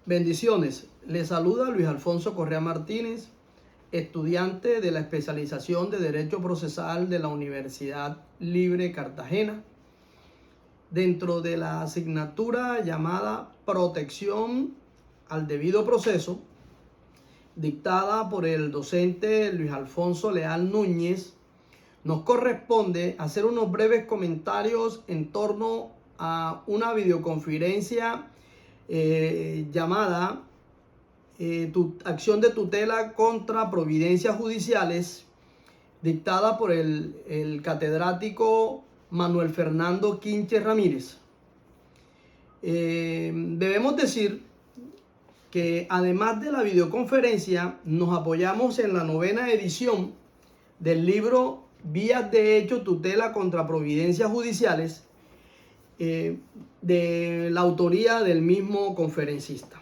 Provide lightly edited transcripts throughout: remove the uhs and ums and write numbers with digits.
Bendiciones. Les saluda Luis Alfonso Correa Martínez, estudiante de la especialización de Derecho Procesal de la Universidad Libre Cartagena, dentro de la asignatura llamada Protección al Debido Proceso, dictada por el docente Luis Alfonso Leal Núñez. Nos corresponde hacer unos breves comentarios en torno a una videoconferencia llamada Acción de tutela contra providencias judiciales, dictada por el catedrático Manuel Fernando Quinche Ramírez. Debemos decir que además de la videoconferencia, nos apoyamos en la 9ª edición del libro Vías de Hecho, Tutela contra Providencias Judiciales, de la autoría del mismo conferencista.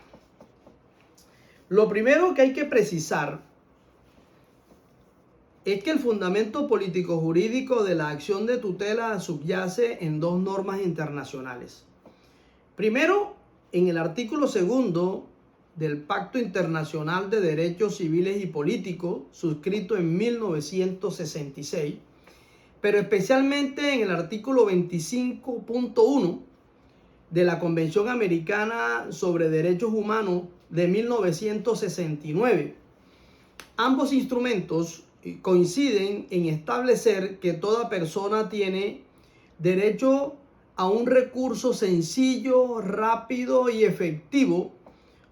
Lo primero que hay que precisar es que el fundamento político-jurídico de la acción de tutela subyace en dos normas internacionales. Primero, en el artículo 2 del Pacto Internacional de Derechos Civiles y Políticos, suscrito en 1966, pero especialmente en el artículo 25.1 de la Convención Americana sobre Derechos Humanos de 1969. Ambos instrumentos coinciden en establecer que toda persona tiene derecho a un recurso sencillo, rápido y efectivo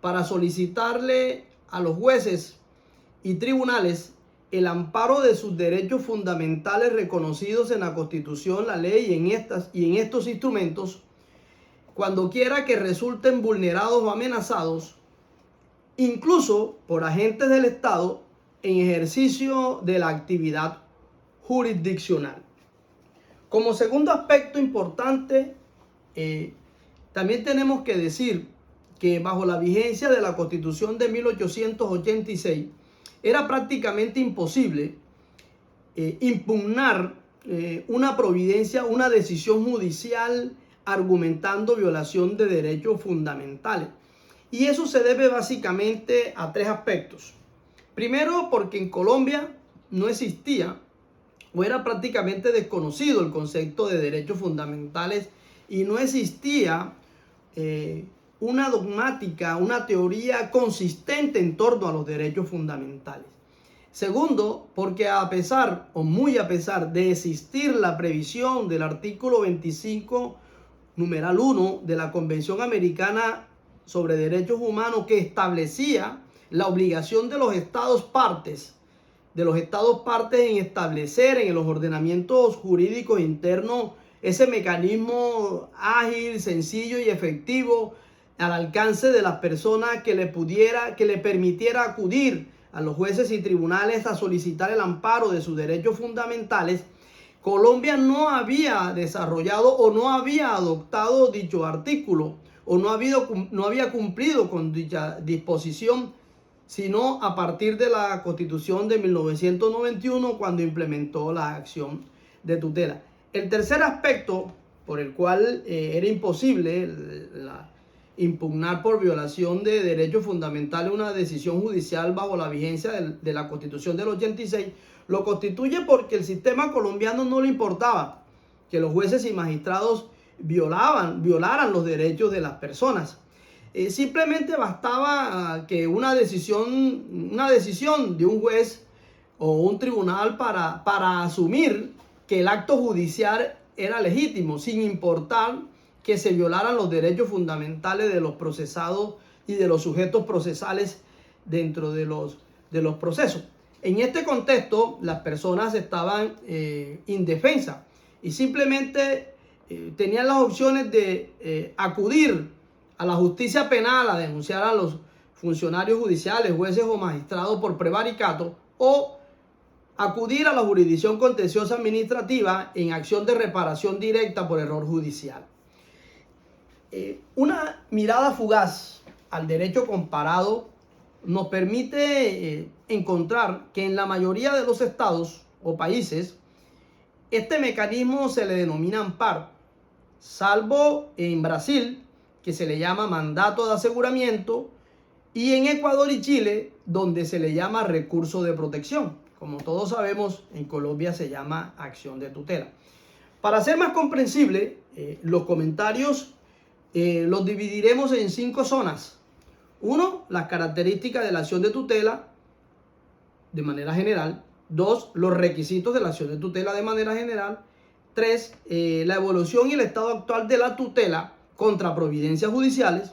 para solicitarle a los jueces y tribunales el amparo de sus derechos fundamentales reconocidos en la Constitución, la ley y en estos instrumentos, cuando quiera que resulten vulnerados o amenazados, incluso por agentes del Estado en ejercicio de la actividad jurisdiccional. Como segundo aspecto importante, también tenemos que decir que bajo la vigencia de la Constitución de 1886 era prácticamente imposible impugnar una providencia, una decisión judicial argumentando violación de derechos fundamentales. Y eso se debe básicamente a tres aspectos. Primero, porque en Colombia no existía o era prácticamente desconocido el concepto de derechos fundamentales y no existía una dogmática, una teoría consistente en torno a los derechos fundamentales. Segundo, porque a pesar o muy a pesar de existir la previsión del artículo 25, numeral 1 de la Convención Americana sobre Derechos Humanos, que establecía la obligación de los estados partes en establecer en los ordenamientos jurídicos internos ese mecanismo ágil, sencillo y efectivo al alcance de las personas que le permitiera acudir a los jueces y tribunales a solicitar el amparo de sus derechos fundamentales. Colombia no había desarrollado o no había adoptado dicho artículo o no había cumplido con dicha disposición, sino a partir de la Constitución de 1991, cuando implementó la acción de tutela. El tercer aspecto por el cual era imposible impugnar por violación de derechos fundamentales una decisión judicial bajo la vigencia de la Constitución del 86, lo constituye porque el sistema colombiano no le importaba que los jueces y magistrados violaran los derechos de las personas. Simplemente bastaba que una decisión de un juez o un tribunal para asumir que el acto judicial era legítimo, sin importar que se violaran los derechos fundamentales de los procesados y de los sujetos procesales dentro de los procesos. En este contexto, las personas estaban indefensas y simplemente tenían las opciones de acudir a la justicia penal a denunciar a los funcionarios judiciales, jueces o magistrados por prevaricato, o acudir a la jurisdicción contenciosa administrativa en acción de reparación directa por error judicial. Una mirada fugaz al derecho comparado nos permite encontrar que en la mayoría de los estados o países este mecanismo se le denomina amparo, salvo en Brasil, que se le llama mandato de aseguramiento, y en Ecuador y Chile, donde se le llama recurso de protección. Como todos sabemos, en Colombia se llama acción de tutela. Para ser más comprensible, los comentarios los dividiremos en 5 zonas. 1, las características de la acción de tutela de manera general. 2, los requisitos de la acción de tutela de manera general. 3, la evolución y el estado actual de la tutela contra providencias judiciales.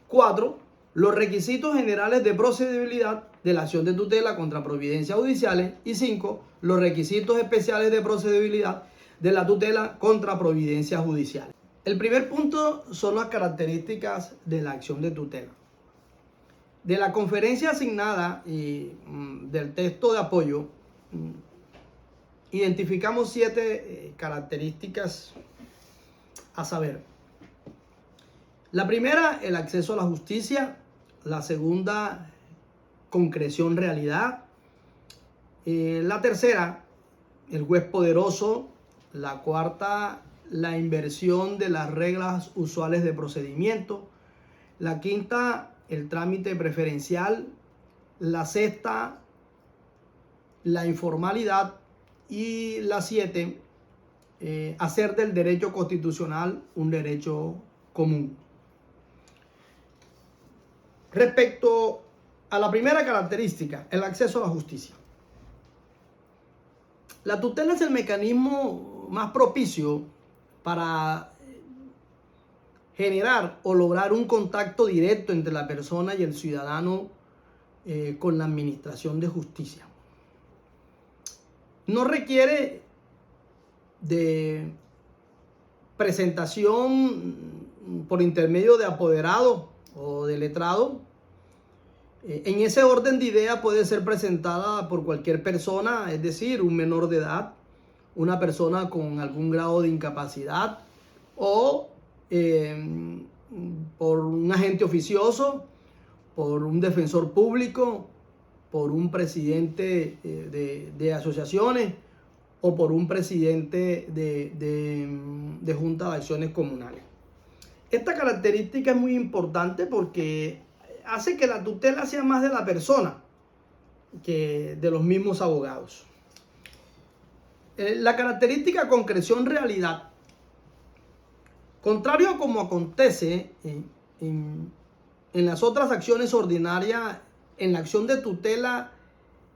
4, los requisitos generales de procedibilidad de la acción de tutela contra providencias judiciales. Y 5, los requisitos especiales de procedibilidad de la tutela contra providencias judiciales. El primer punto son las características de la acción de tutela. De la conferencia asignada y del texto de apoyo, identificamos 7 características a saber. La primera, el acceso a la justicia. La segunda, concreción realidad. La tercera, el juez poderoso. La cuarta, la inversión de las reglas usuales de procedimiento. La quinta, el trámite preferencial. La sexta, la informalidad. Y la 7, hacer del derecho constitucional un derecho común. Respecto a la primera característica, el acceso a la justicia. La tutela es el mecanismo más propicio para generar o lograr un contacto directo entre la persona y el ciudadano con la administración de justicia. No requiere de presentación por intermedio de apoderado o de letrado. En ese orden de ideas puede ser presentada por cualquier persona, es decir, un menor de edad, una persona con algún grado de incapacidad o por un agente oficioso, por un defensor público, por un presidente de asociaciones o por un presidente de junta de acciones comunales. Esta característica es muy importante porque hace que la tutela sea más de la persona que de los mismos abogados. La característica concreción realidad. Contrario a como acontece en las otras acciones ordinarias, en la acción de tutela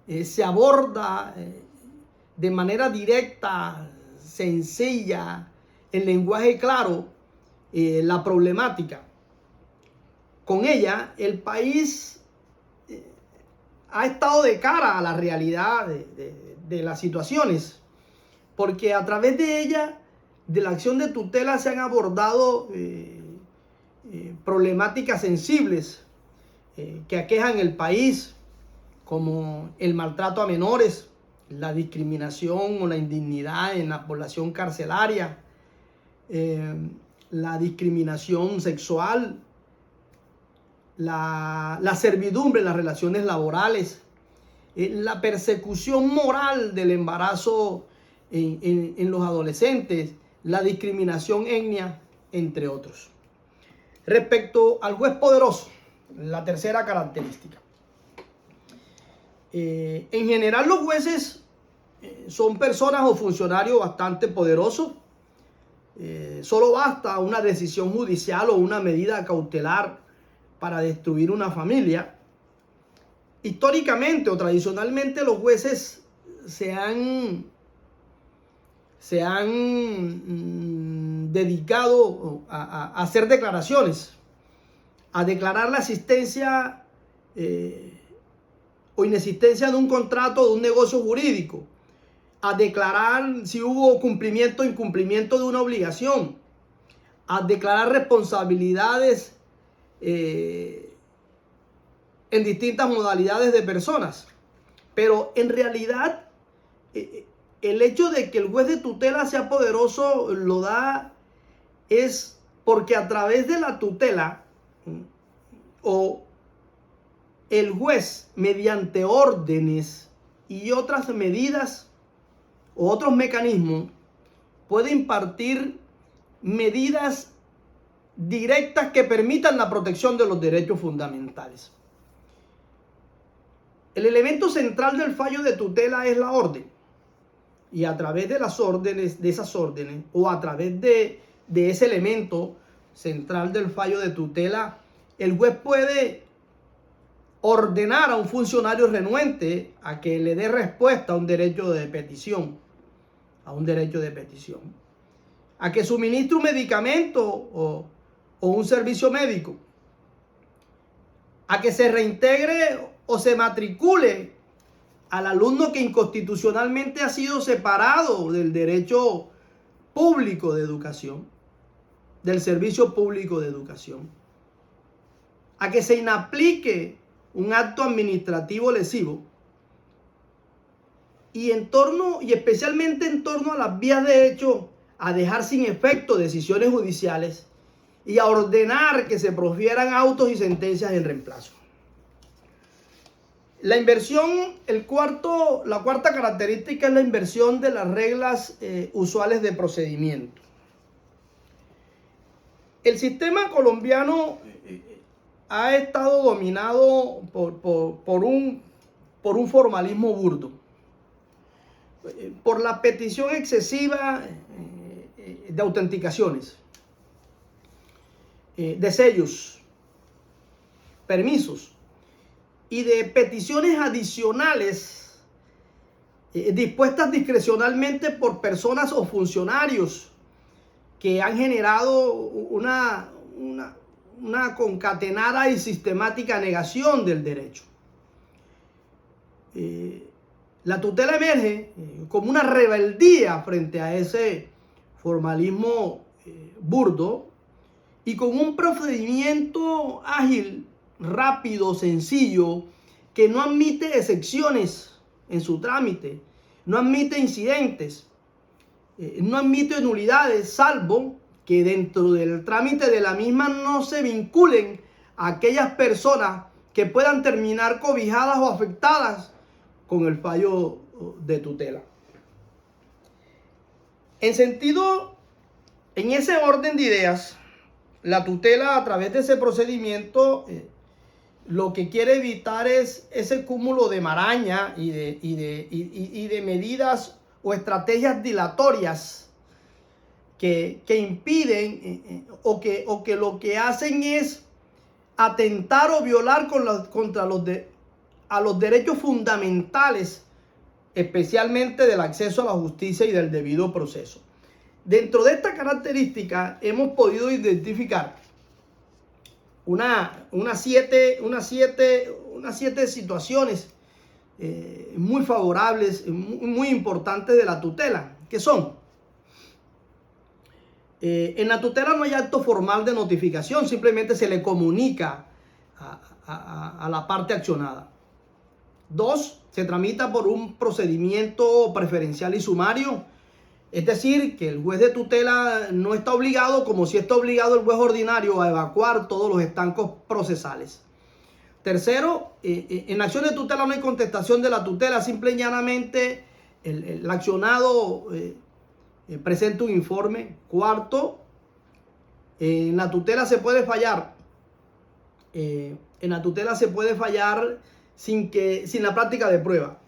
se aborda de manera directa, sencilla, en lenguaje claro, la problemática. Con ella, el país ha estado de cara a la realidad de las situaciones, porque a través de ella, de la acción de tutela, se han abordado problemáticas sensibles que aquejan el país, como el maltrato a menores, la discriminación o la indignidad en la población carcelaria, la discriminación sexual, la servidumbre en las relaciones laborales, la persecución moral del embarazo en los adolescentes, la discriminación étnica, entre otros. Respecto al juez poderoso, la tercera característica. En general, los jueces son personas o funcionarios bastante poderosos. Solo basta una decisión judicial o una medida cautelar para destruir una familia. Históricamente o tradicionalmente, los jueces se han dedicado a hacer declaraciones, a declarar la existencia o inexistencia de un contrato, de un negocio jurídico, a declarar si hubo cumplimiento o incumplimiento de una obligación, a declarar responsabilidades en distintas modalidades de personas. Pero en realidad, el hecho de que el juez de tutela sea poderoso lo da es porque a través de la tutela o el juez, mediante órdenes y otras medidas o otros mecanismos, puede impartir medidas directas que permitan la protección de los derechos fundamentales. El elemento central del fallo de tutela es la orden. Y a través de las órdenes, de esas órdenes, o a través de ese elemento central del fallo de tutela, el juez puede ordenar a un funcionario renuente a que le dé respuesta a un derecho de petición, a que suministre un medicamento o un servicio médico, a que se reintegre o se matricule al alumno que inconstitucionalmente ha sido separado del derecho público de educación, del servicio público de educación, a que se inaplique un acto administrativo lesivo y especialmente en torno a las vías de hecho, a dejar sin efecto decisiones judiciales y a ordenar que se profieran autos y sentencias en reemplazo. La inversión, la cuarta característica es la inversión de las reglas usuales de procedimiento. El sistema colombiano ha estado dominado por un formalismo burdo, por la petición excesiva de autenticaciones, de sellos, permisos y de peticiones adicionales dispuestas discrecionalmente por personas o funcionarios que han generado una concatenada y sistemática negación del derecho. La tutela emerge como una rebeldía frente a ese formalismo burdo y con un procedimiento ágil, rápido, sencillo, que no admite excepciones en su trámite, no admite incidentes, no admite nulidades, salvo que dentro del trámite de la misma no se vinculen a aquellas personas que puedan terminar cobijadas o afectadas con el fallo de tutela. En ese orden de ideas, la tutela a través de ese procedimiento lo que quiere evitar es ese cúmulo de maraña y de medidas o estrategias dilatorias que impiden o que lo que hacen es atentar o violar contra los derechos fundamentales, especialmente del acceso a la justicia y del debido proceso. Dentro de esta característica hemos podido identificar unas siete situaciones muy favorables, muy importantes de la tutela, que son: en la tutela no hay acto formal de notificación, simplemente se le comunica a la parte accionada. 2, se tramita por un procedimiento preferencial y sumario, es decir, que el juez de tutela no está obligado, como si está obligado el juez ordinario, a evacuar todos los estancos procesales. Tercero, en la acción de tutela no hay contestación de la tutela, simple y llanamente el accionado presenta un informe. Cuarto, en la tutela se puede fallar. Sin la práctica de prueba.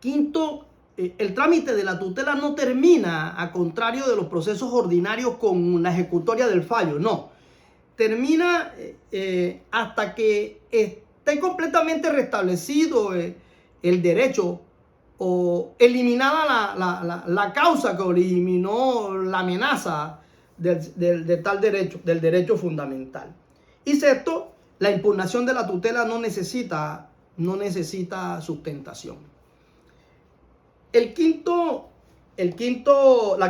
Quinto, el trámite de la tutela no termina, a contrario de los procesos ordinarios, con la ejecutoria del fallo. No, termina hasta que esté completamente restablecido el derecho o eliminada la causa que eliminó la amenaza de tal derecho, del derecho fundamental. Y sexto, la impugnación de la tutela no necesita sustentación. La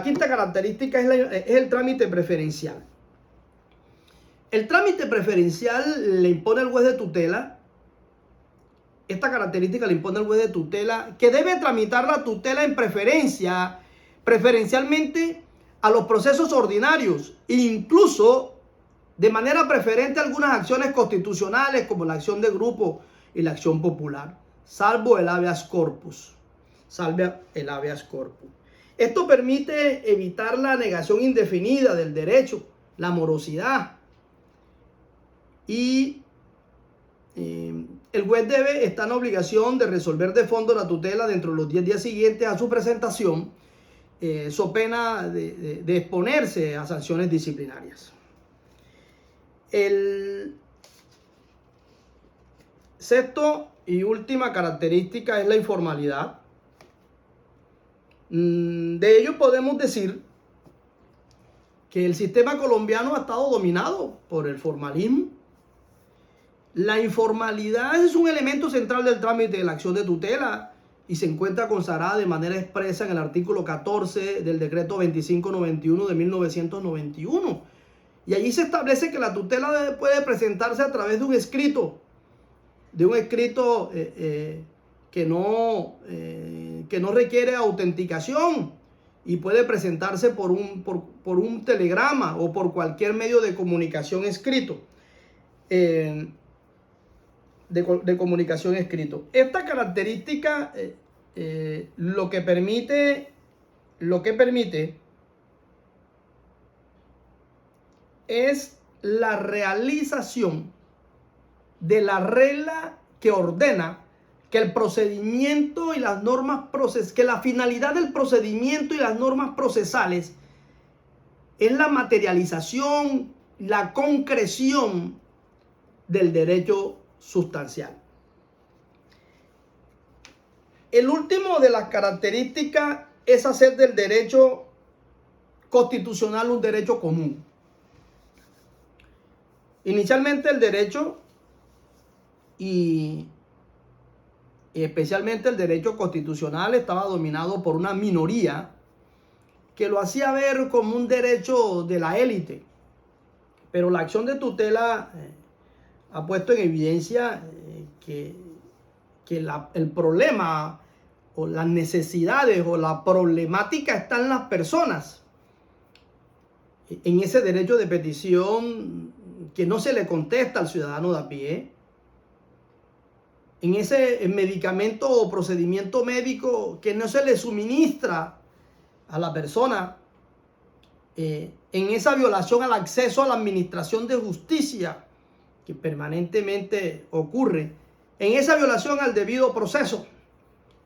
quinta característica es el trámite preferencial. El trámite preferencial le impone al juez de tutela, esta característica le impone al juez de tutela, que debe tramitar la tutela en preferencialmente a los procesos ordinarios, incluso de manera preferente a algunas acciones constitucionales como la acción de grupo y la acción popular, salvo el habeas corpus. Esto permite evitar la negación indefinida del derecho, la morosidad, y el juez está en obligación de resolver de fondo la tutela dentro de los 10 días siguientes a su presentación, so pena de exponerse a sanciones disciplinarias. El sexto y última característica es la informalidad. De ello podemos decir que el sistema colombiano ha estado dominado por el formalismo. La informalidad es un elemento central del trámite de la acción de tutela y se encuentra consagrada de manera expresa en el artículo 14 del decreto 2591 de 1991. Y allí se establece que la tutela puede presentarse a través de un escrito que no requiere autenticación y puede presentarse por un telegrama o por cualquier medio de comunicación escrito. De comunicación escrito. Esta característica lo que permite es la realización de la regla que ordena que el procedimiento y las normas que la finalidad del procedimiento y las normas procesales es la materialización, la concreción del derecho sustancial. El último de las características es hacer del derecho constitucional un derecho común. Inicialmente el derecho y especialmente el derecho constitucional estaba dominado por una minoría que lo hacía ver como un derecho de la élite. Pero la acción de tutela ha puesto en evidencia que el problema o las necesidades o la problemática está en las personas. En ese derecho de petición que no se le contesta al ciudadano de a pie. En ese medicamento o procedimiento médico que no se le suministra a la persona. En esa violación al acceso a la administración de justicia que permanentemente ocurre, en esa violación al debido proceso,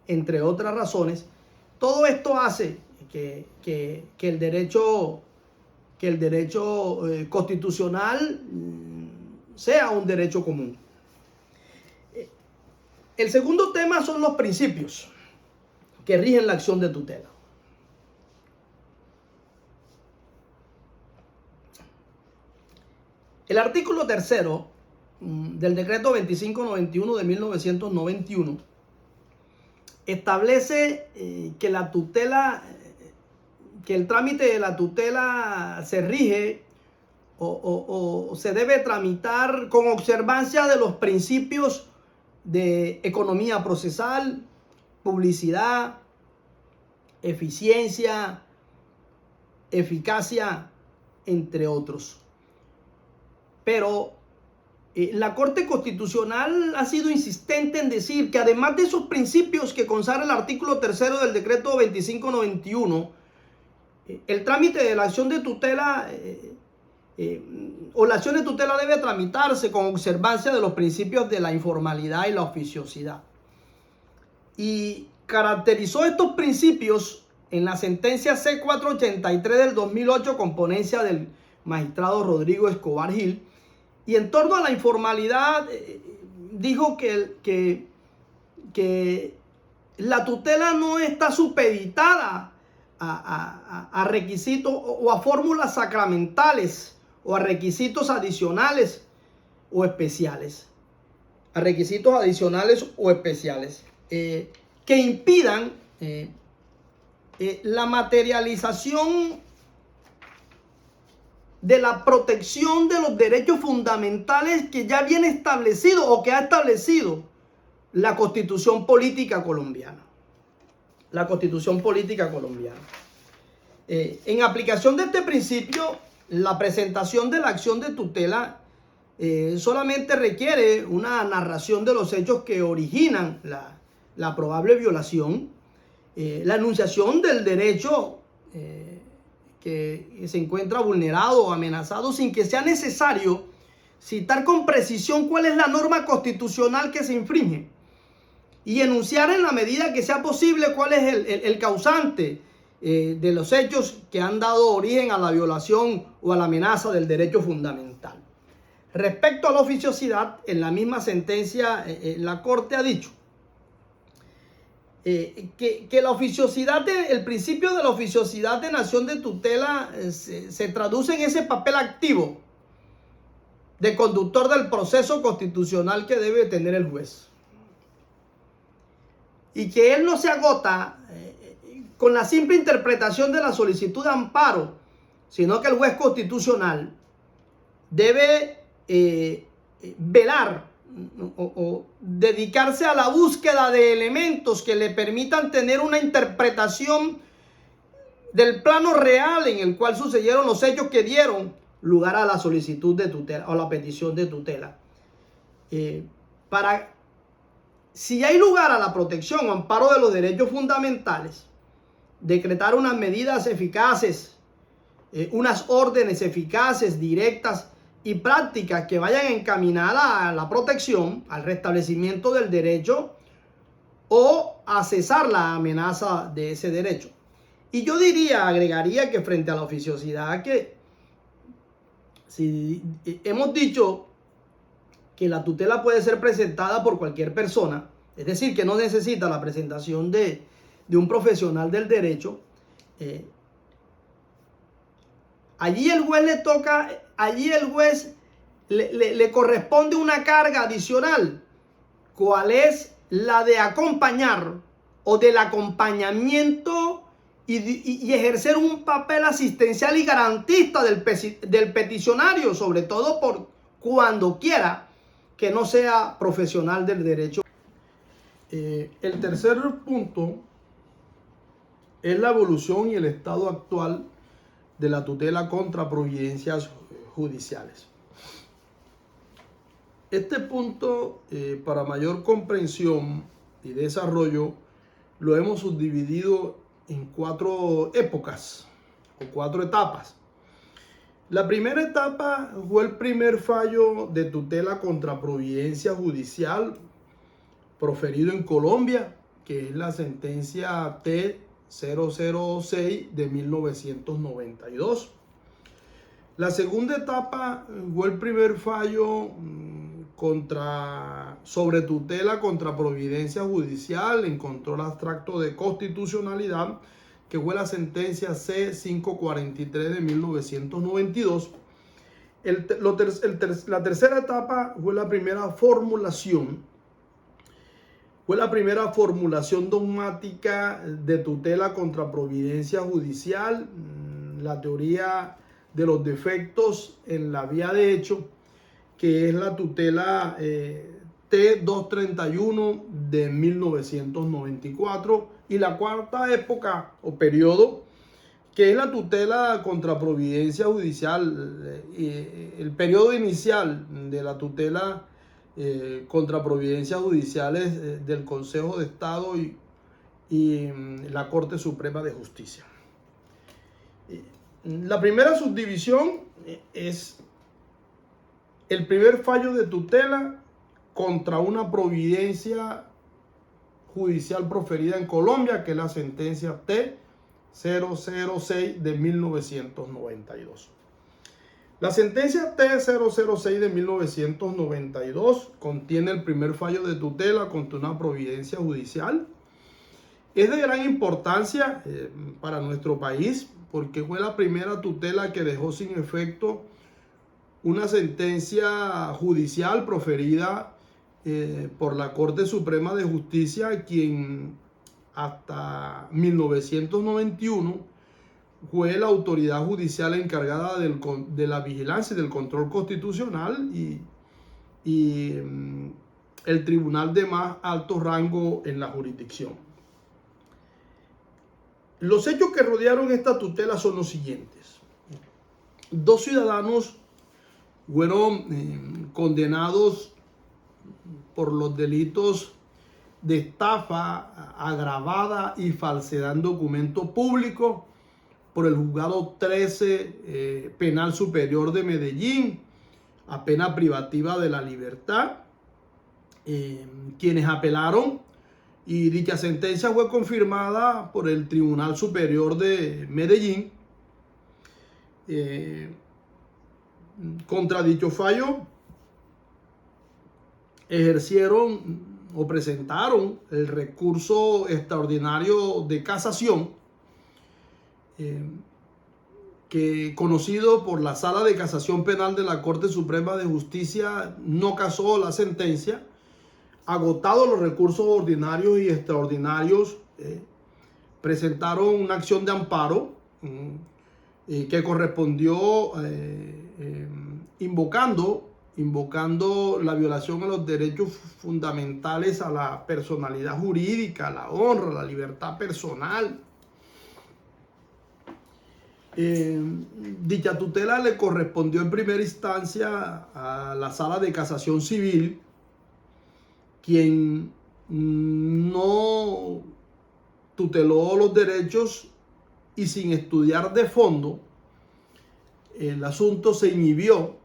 entre otras razones. Todo esto hace que el derecho constitucional sea un derecho común. El segundo tema son los principios que rigen la acción de tutela. El artículo 3º del decreto 2591 de 1991 establece que la tutela, que el trámite de la tutela se rige o se debe tramitar con observancia de los principios de economía procesal, publicidad, eficiencia, eficacia, entre otros. Pero la Corte Constitucional ha sido insistente en decir que además de esos principios que consagra el artículo 3º del decreto 2591, el trámite de la acción de tutela o la acción de tutela debe tramitarse con observancia de los principios de la informalidad y la oficiosidad. Y caracterizó estos principios en la sentencia C483 del 2008 con ponencia del magistrado Rodrigo Escobar Gil. Y en torno a la informalidad dijo que la tutela no está supeditada a requisitos o a fórmulas sacramentales o a requisitos adicionales o especiales. A requisitos adicionales o especiales que impidan la materialización de la protección de los derechos fundamentales que ya viene establecido o que ha establecido la Constitución Política Colombiana. La Constitución Política Colombiana. En aplicación de este principio, la presentación de la acción de tutela solamente requiere una narración de los hechos que originan la probable violación, la enunciación del derecho que se encuentra vulnerado o amenazado sin que sea necesario citar con precisión cuál es la norma constitucional que se infringe y enunciar en la medida que sea posible cuál es el causante de los hechos que han dado origen a la violación o a la amenaza del derecho fundamental. Respecto a la oficiosidad, en la misma sentencia la Corte ha dicho que la oficiosidad, el principio de la oficiosidad de nación de tutela se traduce en ese papel activo de conductor del proceso constitucional que debe tener el juez. Y que él no se agota con la simple interpretación de la solicitud de amparo, sino que el juez constitucional debe velar o dedicarse a la búsqueda de elementos que le permitan tener una interpretación del plano real en el cual sucedieron los hechos que dieron lugar a la solicitud de tutela o la petición de tutela. Para, si hay lugar a la protección o amparo de los derechos fundamentales, decretar unas medidas eficaces, unas órdenes eficaces, directas y prácticas que vayan encaminadas a la protección, al restablecimiento del derecho o a cesar la amenaza de ese derecho. Y yo agregaría que frente a la oficiosidad, que si hemos dicho que la tutela puede ser presentada por cualquier persona, es decir, que no necesita la presentación de un profesional del derecho, allí el juez le corresponde una carga adicional, cuál es la de acompañar o del acompañamiento y ejercer un papel asistencial y garantista del peticionario, sobre todo por cuando quiera que no sea profesional del derecho. El tercer punto es la evolución y el estado actual de la tutela contra providencias judiciales. Este punto, para mayor comprensión y desarrollo, lo hemos subdividido en 4 épocas o 4 etapas. La primera etapa fue el primer fallo de tutela contra providencia judicial proferido en Colombia, que es la sentencia T-006 de 1992. La segunda etapa fue el primer fallo sobre tutela contra providencia judicial en control abstracto de constitucionalidad, que fue la sentencia C-543 de 1992. La tercera etapa fue la primera formulación dogmática de tutela contra providencia judicial, la teoría de los defectos en la vía de hecho, que es la tutela T-231 de 1994, y la cuarta época o periodo, que es la tutela contra providencia judicial, el periodo inicial de la tutela contra providencias judiciales del Consejo de Estado y la Corte Suprema de Justicia. La primera subdivisión es el primer fallo de tutela contra una providencia judicial proferida en Colombia, que es la sentencia T-006 de 1992. La sentencia T-006 de 1992 contiene el primer fallo de tutela contra una providencia judicial. Es de gran importancia para nuestro país porque fue la primera tutela que dejó sin efecto una sentencia judicial proferida por la Corte Suprema de Justicia, quien hasta 1991 fue la autoridad judicial encargada de la vigilancia y del control constitucional y el tribunal de más alto rango en la jurisdicción. Los hechos que rodearon esta tutela son los siguientes. 2 ciudadanos fueron condenados por los delitos de estafa agravada y falsedad en documento público por el juzgado 13 Penal Superior de Medellín, a pena privativa de la libertad, quienes apelaron, y dicha sentencia fue confirmada por el Tribunal Superior de Medellín. Contra dicho fallo ejercieron o presentaron el recurso extraordinario de casación, que conocido por la Sala de Casación Penal de la Corte Suprema de Justicia no casó la sentencia. Agotados los recursos ordinarios y extraordinarios, presentaron una acción de amparo que correspondió invocando la violación a los derechos fundamentales, a la personalidad jurídica, a la honra, a la libertad personal. Dicha tutela le correspondió en primera instancia a la Sala de Casación Civil, quien no tuteló los derechos, y sin estudiar de fondo el asunto se inhibió.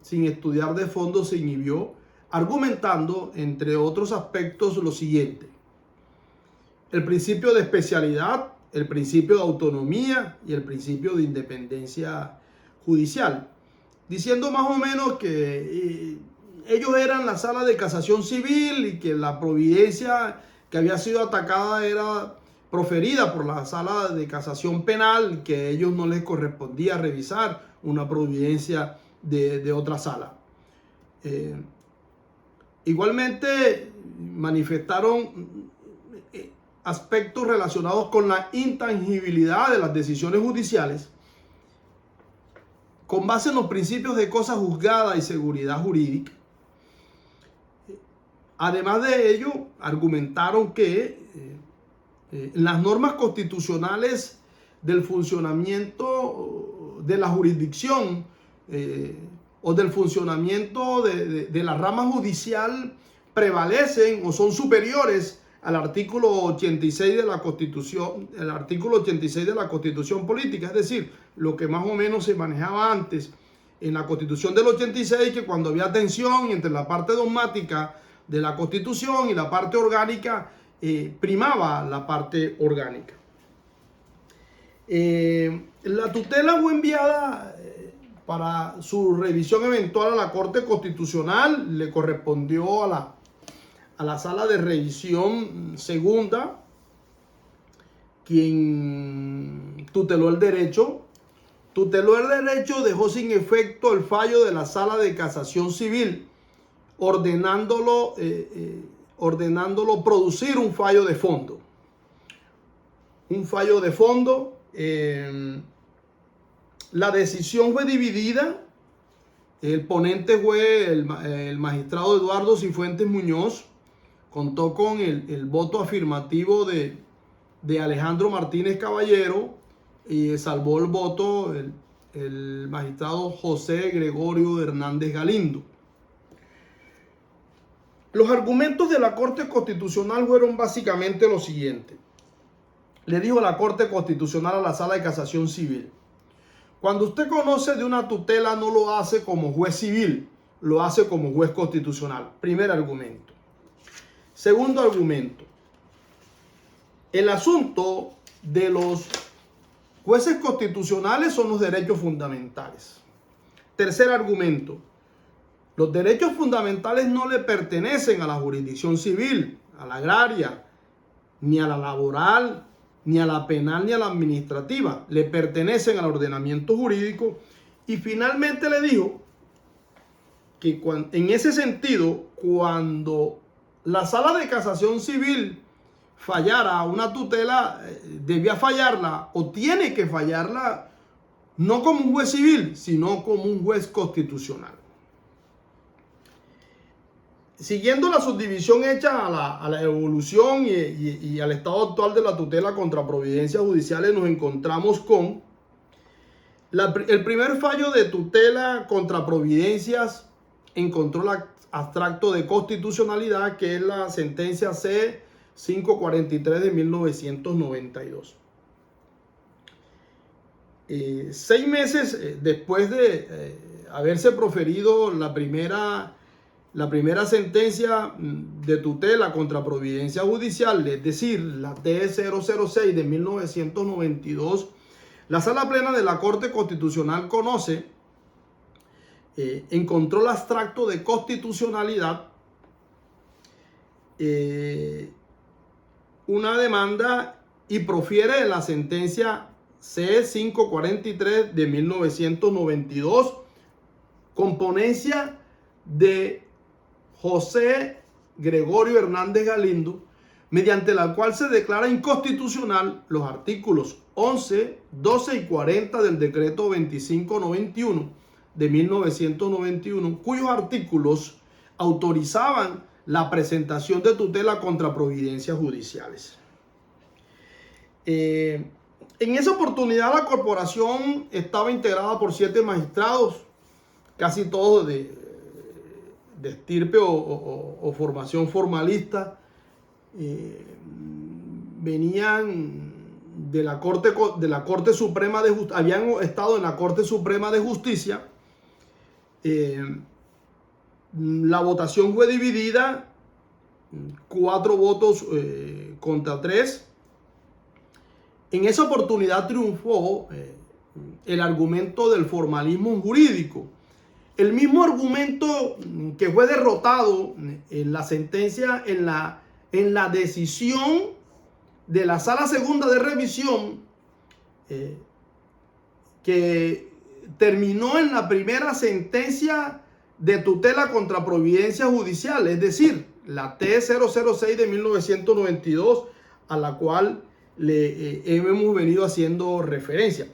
Sin estudiar de fondo se inhibió, argumentando, entre otros aspectos, lo siguiente: el principio de especialidad, el principio de autonomía y el principio de independencia judicial, diciendo más o menos que ellos eran la Sala de Casación Civil y que la providencia que había sido atacada era proferida por la Sala de Casación Penal, que a ellos no les correspondía revisar una providencia de otra sala. Igualmente manifestaron aspectos relacionados con la intangibilidad de las decisiones judiciales con base en los principios de cosa juzgada y seguridad jurídica. Además de ello, argumentaron que las normas constitucionales del funcionamiento de la jurisdicción o del funcionamiento de la rama judicial prevalecen o son superiores al artículo 86 de la Constitución, el artículo 86 de la Constitución Política, es decir, lo que más o menos se manejaba antes en la Constitución del 86, que cuando había tensión entre la parte dogmática de la Constitución y la parte orgánica, primaba la parte orgánica. La tutela fue enviada para su revisión eventual a la Corte Constitucional. Le correspondió a la Sala de Revisión Segunda, quien tuteló el derecho. Tuteló el derecho, dejó sin efecto el fallo de la Sala de Casación Civil, ordenándolo producir un fallo de fondo. Un fallo de fondo. La decisión fue dividida. El ponente fue el magistrado Eduardo Cifuentes Muñoz. Contó con el voto afirmativo de Alejandro Martínez Caballero, y salvó el voto el magistrado José Gregorio Hernández Galindo. Los argumentos de la Corte Constitucional fueron básicamente los siguientes. Le dijo la Corte Constitucional a la Sala de Casación Civil: cuando usted conoce de una tutela, no lo hace como juez civil, lo hace como juez constitucional. Primer argumento. Segundo argumento: el asunto de los jueces constitucionales son los derechos fundamentales. Tercer argumento: los derechos fundamentales no le pertenecen a la jurisdicción civil, a la agraria, ni a la laboral, ni a la penal, ni a la administrativa. Le pertenecen al ordenamiento jurídico. Y finalmente le dijo que en ese sentido, cuando la Sala de Casación Civil fallara una tutela, debía fallarla o tiene que fallarla no como un juez civil, sino como un juez constitucional. Siguiendo la subdivisión hecha a la evolución y al estado actual de la tutela contra providencias judiciales, nos encontramos con el primer fallo de tutela contra providencias en control abstracto de constitucionalidad, que es la sentencia C-543 de 1992. 6 meses después de haberse proferido la primera sentencia de tutela contra providencia judicial, es decir, la T-006 de 1992, la Sala Plena de la Corte Constitucional encontró el abstracto de constitucionalidad, una demanda, y profiere la sentencia C-543 de 1992, con ponencia de José Gregorio Hernández Galindo, mediante la cual se declara inconstitucional los artículos 11, 12 y 40 del decreto 2591 de 1991, cuyos artículos autorizaban la presentación de tutela contra providencias judiciales. En esa oportunidad la corporación estaba integrada por 7 magistrados, casi todos de estirpe o formación formalista. Venían de la Corte Suprema de Justicia, habían estado en la Corte Suprema de Justicia. La votación fue dividida, 4 votos contra 3. En esa oportunidad triunfó el argumento del formalismo jurídico. El mismo argumento que fue derrotado en la sentencia, en la decisión de la Sala Segunda de Revisión, que terminó en la primera sentencia de tutela contra providencia judicial, es decir, la T-006 de 1992, a la cual hemos venido haciendo referencia.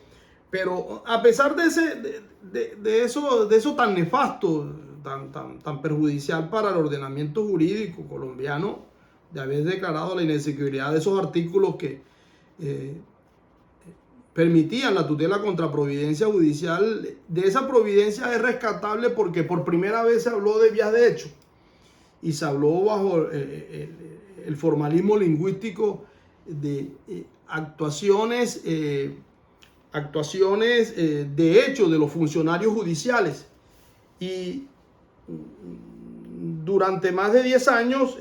Pero a pesar de eso tan nefasto, tan perjudicial para el ordenamiento jurídico colombiano, de haber declarado la inexequibilidad de esos artículos que permitían la tutela contra providencia judicial, de esa providencia es rescatable porque por primera vez se habló de vías de hecho y se habló bajo el formalismo lingüístico de actuaciones de hecho de los funcionarios judiciales. Y durante más de 10 años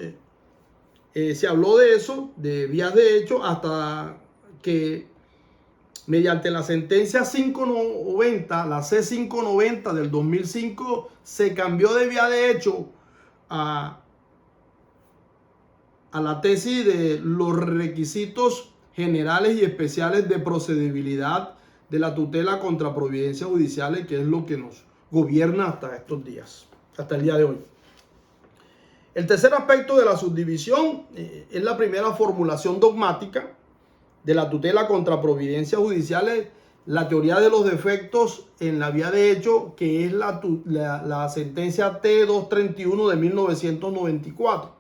se habló de eso, de vías de hecho, hasta que mediante la sentencia 590, la C590 del 2005, se cambió de vía de hecho a la tesis de los requisitos generales y especiales de procedibilidad de la tutela contra providencias judiciales, que es lo que nos gobierna hasta estos días, hasta el día de hoy. El tercer aspecto de la subdivisión es la primera formulación dogmática de la tutela contra providencias judiciales, la teoría de los defectos en la vía de hecho, que es la sentencia T231 de 1994.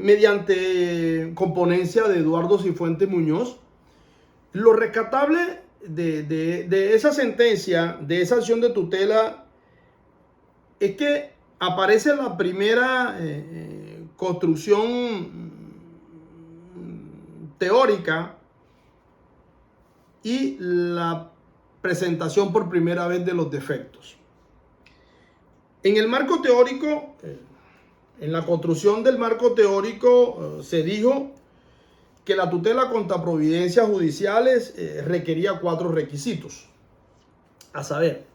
Mediante componencia de Eduardo Cifuentes Muñoz. Lo rescatable de esa sentencia, de esa acción de tutela, es que aparece la primera construcción teórica y la presentación por primera vez de los defectos. En el marco teórico, en la construcción del marco teórico, se dijo que la tutela contra providencias judiciales requería 4 requisitos. A saber,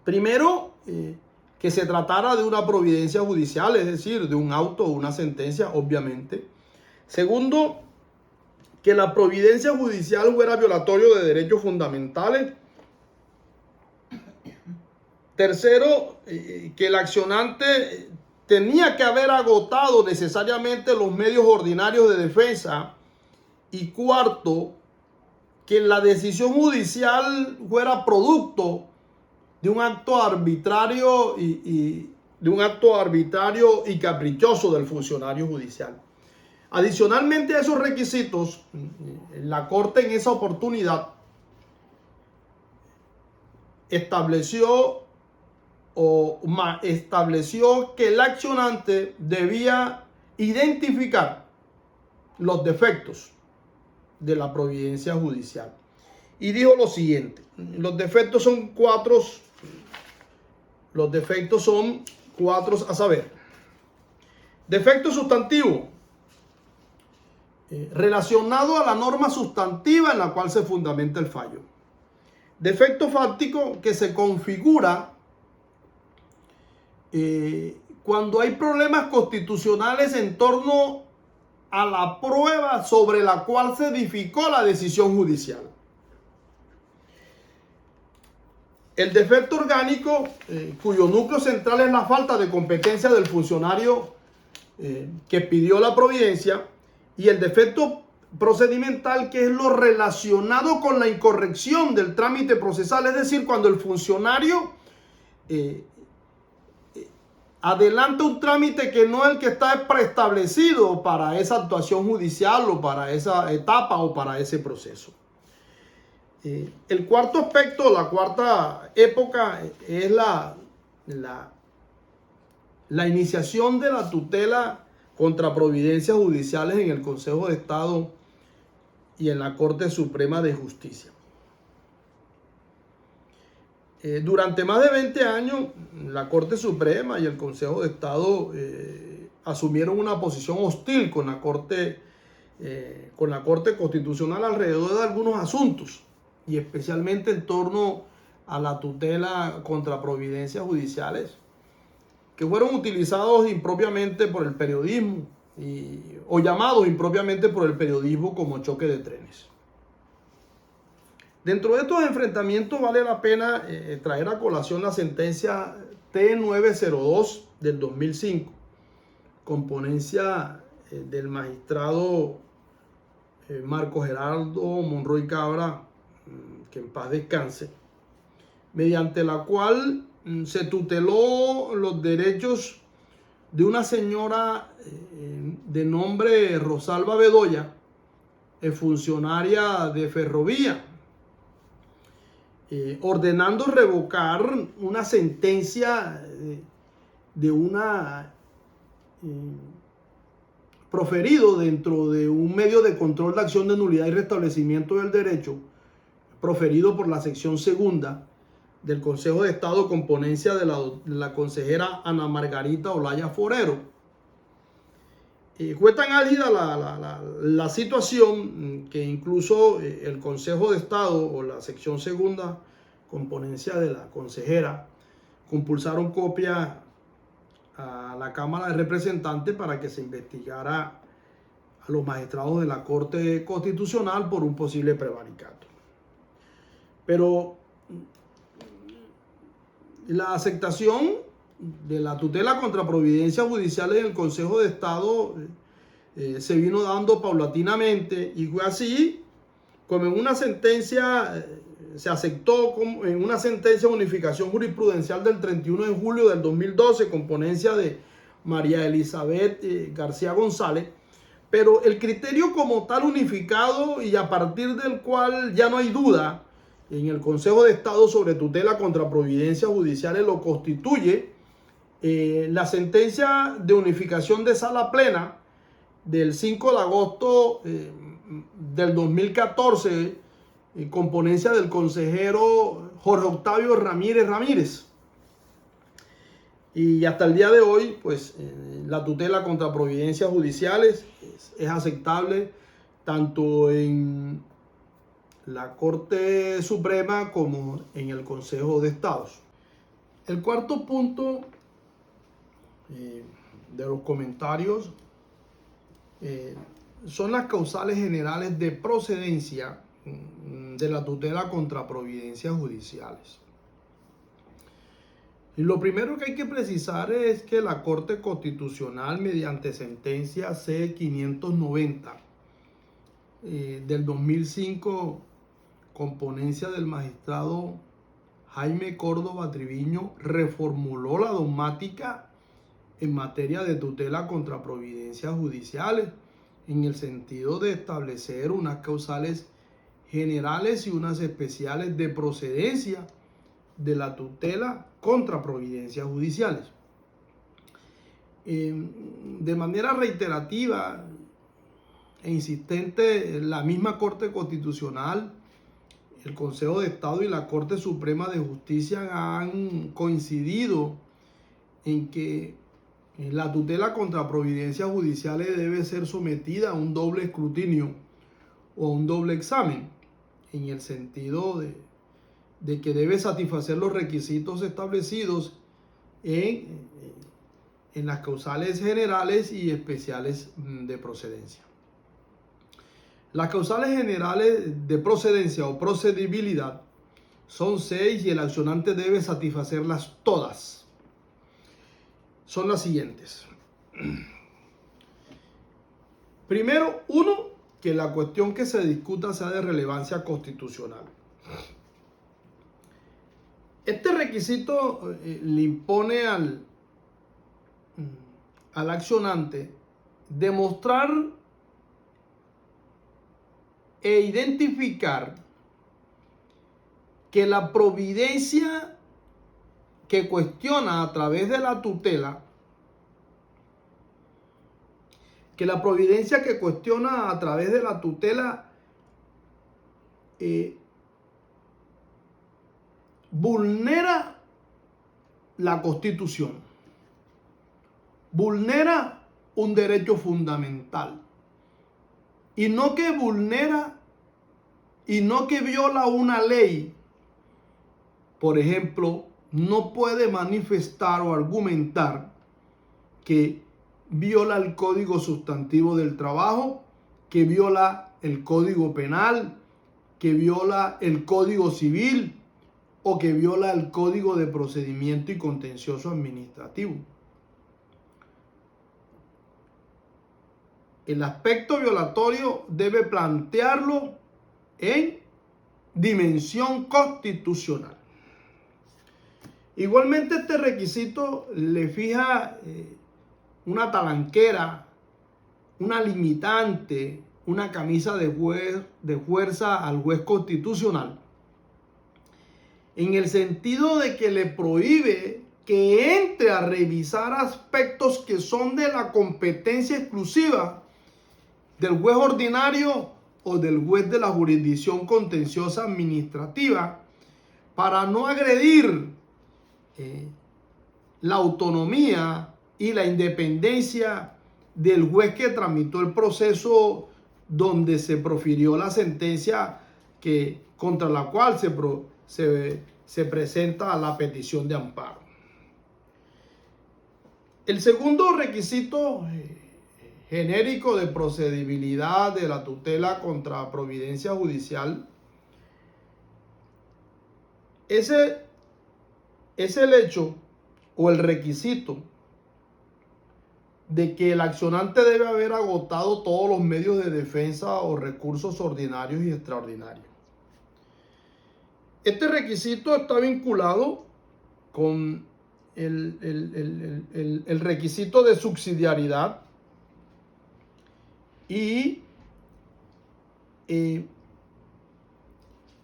primero, que se tratara de una providencia judicial, es decir, de un auto o una sentencia, obviamente. Segundo, que la providencia judicial fuera violatorio de derechos fundamentales. Tercero, que el accionante tenía que haber agotado necesariamente los medios ordinarios de defensa. Y cuarto, que la decisión judicial fuera producto de un acto arbitrario y caprichoso del funcionario judicial. Adicionalmente a esos requisitos, la Corte en esa oportunidad estableció que el accionante debía identificar los defectos de la providencia judicial. y dijo lo siguiente. Los defectos son cuatro. Los defectos son cuatro, a saber. Defecto sustantivo. Relacionado a la norma sustantiva en la cual se fundamenta el fallo. Defecto fáctico, que se configura cuando hay problemas constitucionales en torno a la prueba sobre la cual se edificó la decisión judicial. El defecto orgánico, cuyo núcleo central es la falta de competencia del funcionario que pidió la providencia, y el defecto procedimental, que es lo relacionado con la incorrección del trámite procesal, es decir, cuando el funcionario adelanta un trámite que no es el que está preestablecido para esa actuación judicial o para esa etapa o para ese proceso. El cuarto aspecto, la cuarta época, es la iniciación de la tutela contra providencias judiciales en el Consejo de Estado y en la Corte Suprema de Justicia. Durante más de 20 años, la Corte Suprema y el Consejo de Estado asumieron una posición hostil con la Corte Constitucional alrededor de algunos asuntos, y especialmente en torno a la tutela contra providencias judiciales, que fueron utilizados impropiamente por el periodismo o llamados impropiamente por el periodismo como choque de trenes. Dentro de estos enfrentamientos vale la pena traer a colación la sentencia T902 del 2005, con ponencia del magistrado Marco Gerardo Monroy Cabra, que en paz descanse, mediante la cual se tuteló los derechos de una señora de nombre Rosalba Bedoya, funcionaria de Ferrovía, ordenando revocar una sentencia de una proferido dentro de un medio de control de acción de nulidad y restablecimiento del derecho, proferido por la sección segunda del Consejo de Estado, con ponencia de la consejera Ana Margarita Olaya Forero. Fue tan álgida la situación que incluso el Consejo de Estado o la sección segunda, con ponencia de la consejera, compulsaron copia a la Cámara de Representantes para que se investigara a los magistrados de la Corte Constitucional por un posible prevaricato. Pero la aceptación de la tutela contra providencias judiciales en el Consejo de Estado se vino dando paulatinamente, y fue así como en una sentencia se aceptó en una sentencia de unificación jurisprudencial del 31 de julio del 2012, con ponencia de María Elizabeth García González, pero el criterio como tal unificado y a partir del cual ya no hay duda en el Consejo de Estado sobre tutela contra providencias judiciales lo constituye la sentencia de unificación de sala plena del 5 de agosto del 2014, con ponencia del consejero Jorge Octavio Ramírez. Y hasta el día de hoy, pues la tutela contra providencias judiciales es aceptable tanto en la Corte Suprema como en el Consejo de Estados. El cuarto punto de los comentarios son las causales generales de procedencia de la tutela contra providencias judiciales. Y lo primero que hay que precisar es que la Corte Constitucional, mediante sentencia C590 del 2005, con ponencia del magistrado Jaime Córdoba Triviño, reformuló la dogmática en materia de tutela contra providencias judiciales, en el sentido de establecer unas causales generales y unas especiales de procedencia de la tutela contra providencias judiciales. De manera reiterativa e insistente, la misma Corte Constitucional el Consejo de Estado y la Corte Suprema de Justicia han coincidido en que la tutela contra providencias judiciales debe ser sometida a un doble escrutinio o a un doble examen, en el sentido de que debe satisfacer los requisitos establecidos en las causales generales y especiales de procedencia. Las causales generales de procedencia o procedibilidad son 6 y el accionante debe satisfacerlas todas. Son las siguientes. Primero, 1, que la cuestión que se discuta sea de relevancia constitucional. Este requisito le impone al accionante demostrar e identificar que la providencia que cuestiona a través de la tutela, vulnera la Constitución, vulnera un derecho fundamental, y no que vulnera y no que viola una ley. Por ejemplo, no puede manifestar o argumentar que viola el Código Sustantivo del Trabajo, que viola el Código Penal, que viola el Código Civil o que viola el Código de Procedimiento y Contencioso Administrativo. El aspecto violatorio debe plantearlo en dimensión constitucional. Igualmente, este requisito le fija una talanquera, una limitante, una camisa de fuerza al juez constitucional, en el sentido de que le prohíbe que entre a revisar aspectos que son de la competencia exclusiva del juez ordinario o del juez de la jurisdicción contenciosa administrativa, para no agredir la autonomía y la independencia del juez que tramitó el proceso donde se profirió la sentencia contra la cual se presenta la petición de amparo. El segundo requisito genérico de procedibilidad de la tutela contra providencia judicial es el hecho o el requisito de que el accionante debe haber agotado todos los medios de defensa o recursos ordinarios y extraordinarios. Este requisito está vinculado con el requisito de subsidiariedad y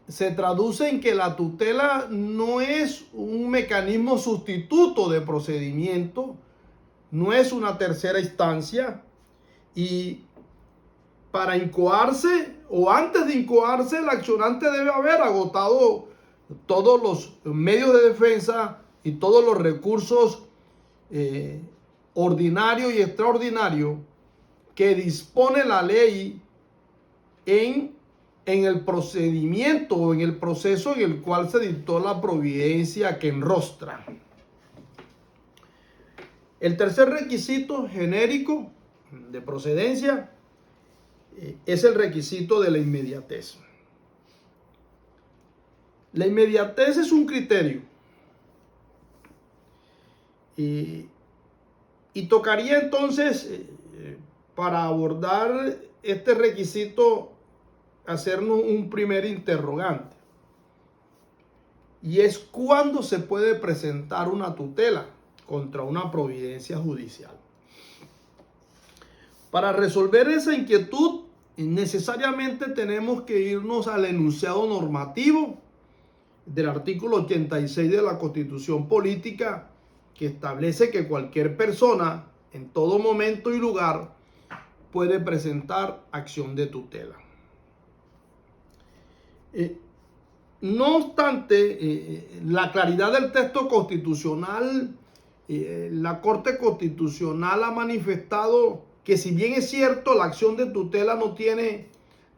se traduce en que la tutela no es un mecanismo sustituto de procedimiento, no es una tercera instancia, y para incoarse o antes de incoarse el accionante debe haber agotado todos los medios de defensa y todos los recursos ordinarios y extraordinarios que dispone la ley en el procedimiento o en el proceso en el cual se dictó la providencia que enrostra. El tercer requisito genérico de procedencia es el requisito de la inmediatez. La inmediatez es un criterio y tocaría entonces, para abordar este requisito, hacernos un primer interrogante, y es cuándo se puede presentar una tutela contra una providencia judicial. Para resolver esa inquietud, necesariamente tenemos que irnos al enunciado normativo del artículo 86 de la Constitución Política, que establece que cualquier persona, en todo momento y lugar, puede presentar acción de tutela. No obstante, la claridad del texto constitucional, la Corte Constitucional ha manifestado que si bien es cierto la acción de tutela no tiene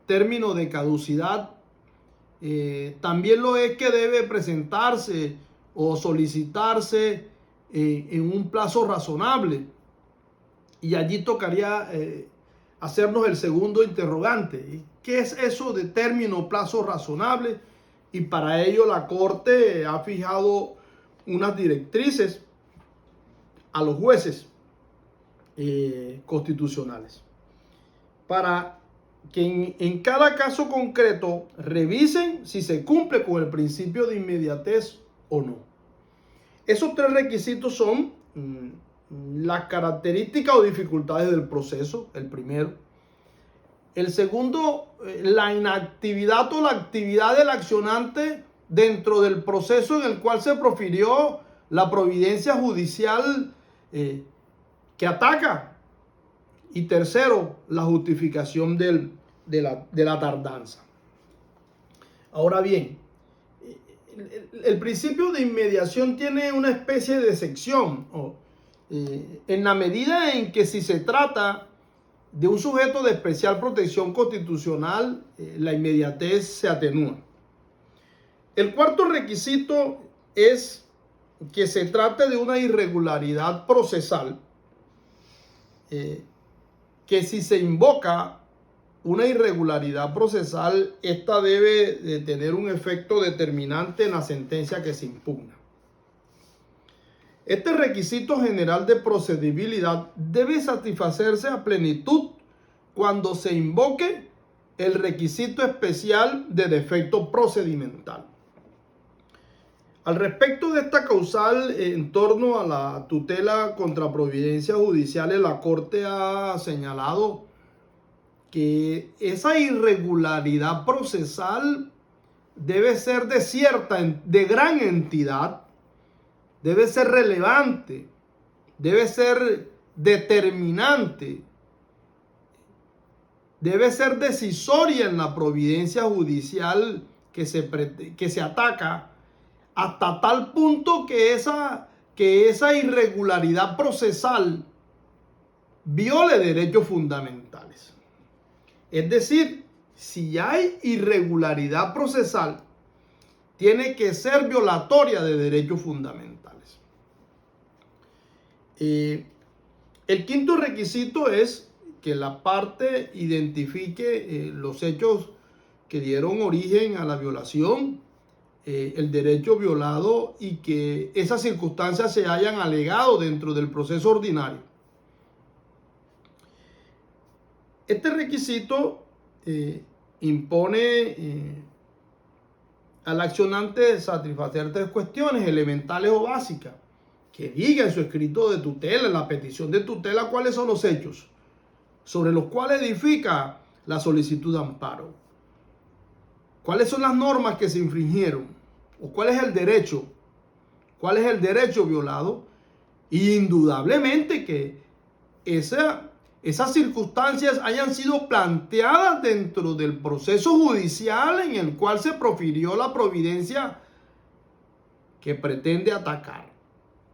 término de caducidad, también lo es que debe presentarse o solicitarse en un plazo razonable. Y allí tocaría hacernos el segundo interrogante. ¿Qué es eso de término plazo razonable? Y para ello la Corte ha fijado unas directrices a los jueces constitucionales para que en cada caso concreto revisen si se cumple con el principio de inmediatez o no. Esos tres requisitos son las características o dificultades del proceso, el primero. El segundo, la inactividad o la actividad del accionante dentro del proceso en el cual se profirió la providencia judicial que ataca. Y tercero, la justificación de la tardanza. Ahora bien, el principio de inmediación tiene una especie de excepción, en la medida en que si se trata de un sujeto de especial protección constitucional, la inmediatez se atenúa. El cuarto requisito es que se trate de una irregularidad procesal, que si se invoca una irregularidad procesal, esta debe de tener un efecto determinante en la sentencia que se impugna. Este requisito general de procedibilidad debe satisfacerse a plenitud cuando se invoque el requisito especial de defecto procedimental. Al respecto de esta causal, en torno a la tutela contra providencias judiciales, la Corte ha señalado que esa irregularidad procesal debe ser de gran entidad, debe ser relevante, debe ser determinante, debe ser decisoria en la providencia judicial que se ataca, hasta tal punto que esa irregularidad procesal viole derechos fundamentales. Es decir, si hay irregularidad procesal, tiene que ser violatoria de derechos fundamentales. El quinto requisito es que la parte identifique los hechos que dieron origen a la violación, el derecho violado, y que esas circunstancias se hayan alegado dentro del proceso ordinario. Este requisito impone al accionante satisfacer tres cuestiones elementales o básicas, que diga en su escrito de tutela, en la petición de tutela, cuáles son los hechos sobre los cuales edifica la solicitud de amparo, cuáles son las normas que se infringieron, o cuál es el derecho violado, y indudablemente que esas circunstancias hayan sido planteadas dentro del proceso judicial en el cual se profirió la providencia que pretende atacar.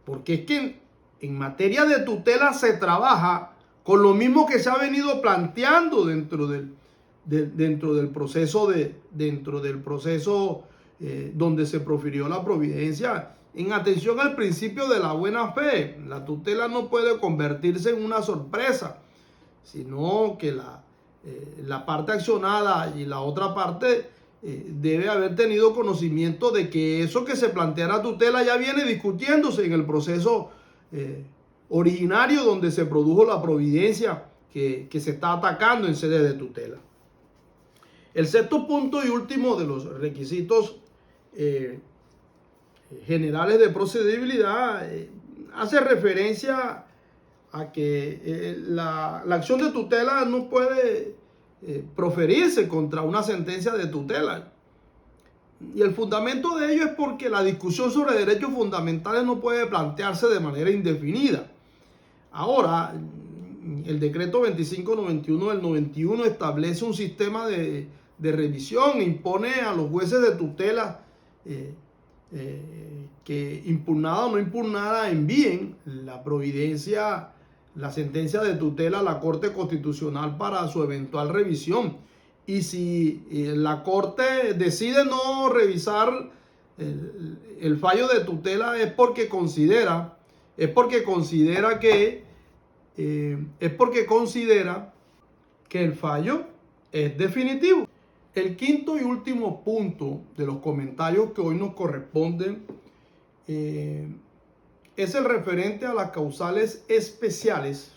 Porque es que en materia de tutela se trabaja con lo mismo que se ha venido planteando dentro del proceso donde se profirió la providencia, en atención al principio de la buena fe. La tutela no puede convertirse en una sorpresa, sino que la parte accionada y la otra parte debe haber tenido conocimiento de que eso que se plantea la tutela ya viene discutiéndose en el proceso originario donde se produjo la providencia que se está atacando en sede de tutela. El sexto punto y último de los requisitos generales de procedibilidad hace referencia a que la acción de tutela no puede proferirse contra una sentencia de tutela. Y el fundamento de ello es porque la discusión sobre derechos fundamentales no puede plantearse de manera indefinida. Ahora, el decreto 2591 del 91 establece un sistema de de revisión, impone a los jueces de tutela que impugnada o no impugnada envíen la providencia, la sentencia de tutela a la Corte Constitucional para su eventual revisión. Y si la Corte decide no revisar el fallo de tutela es porque considera que el fallo es definitivo. El quinto y último punto de los comentarios que hoy nos corresponden es el referente a las causales especiales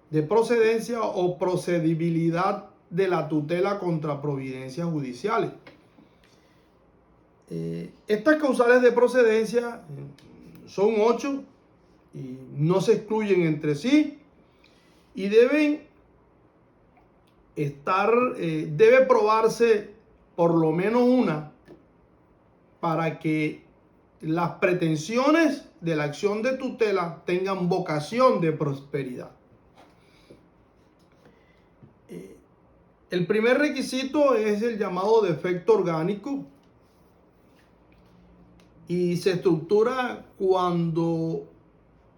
de procedencia o procedibilidad de la tutela contra providencias judiciales. Estas causales de procedencia son 8 y no se excluyen entre sí y debe probarse por lo menos una para que las pretensiones de la acción de tutela tengan vocación de prosperidad. El primer requisito es el llamado defecto orgánico y se estructura cuando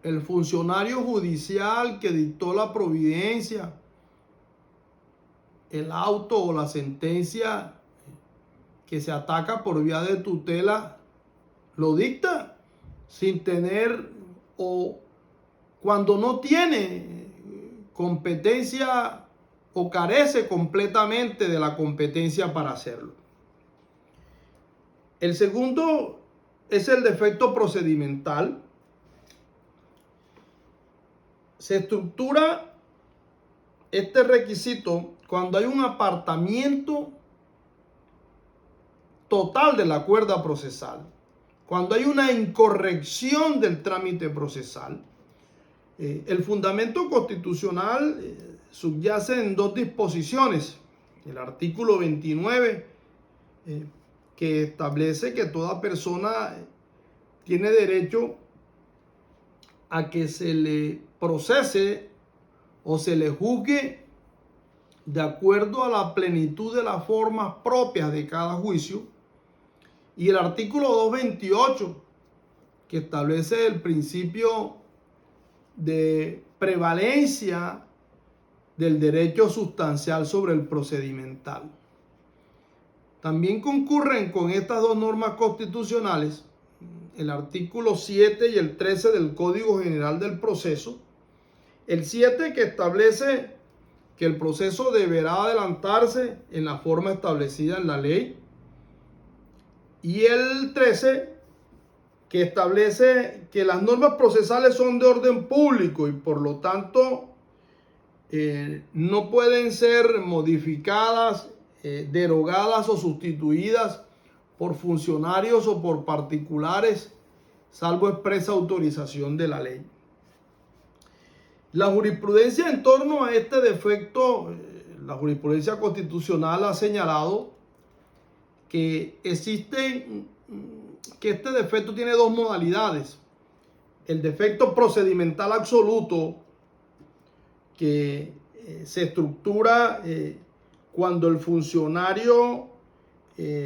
el funcionario judicial que dictó la providencia, el auto o la sentencia que se ataca por vía de tutela lo dicta sin tener o cuando no tiene competencia o carece completamente de la competencia para hacerlo. El segundo es el defecto procedimental. Se estructura este requisito cuando hay un apartamiento total de la cuerda procesal, cuando hay una incorrección del trámite procesal. El fundamento constitucional subyace en dos disposiciones. El artículo 29, que establece que toda persona tiene derecho a que se le procese o se le juzgue de acuerdo a la plenitud de las formas propias de cada juicio. Y el artículo 228, que establece el principio de prevalencia del derecho sustancial sobre el procedimental. También concurren con estas dos normas constitucionales el artículo 7 y el 13 del Código General del Proceso. El 7, que establece que el proceso deberá adelantarse en la forma establecida en la ley. Y el 13, que establece que las normas procesales son de orden público y por lo tanto no pueden ser modificadas, derogadas o sustituidas por funcionarios o por particulares, salvo expresa autorización de la ley. La jurisprudencia en torno a este defecto, la jurisprudencia constitucional ha señalado que este defecto tiene dos modalidades. El defecto procedimental absoluto, que se estructura cuando el funcionario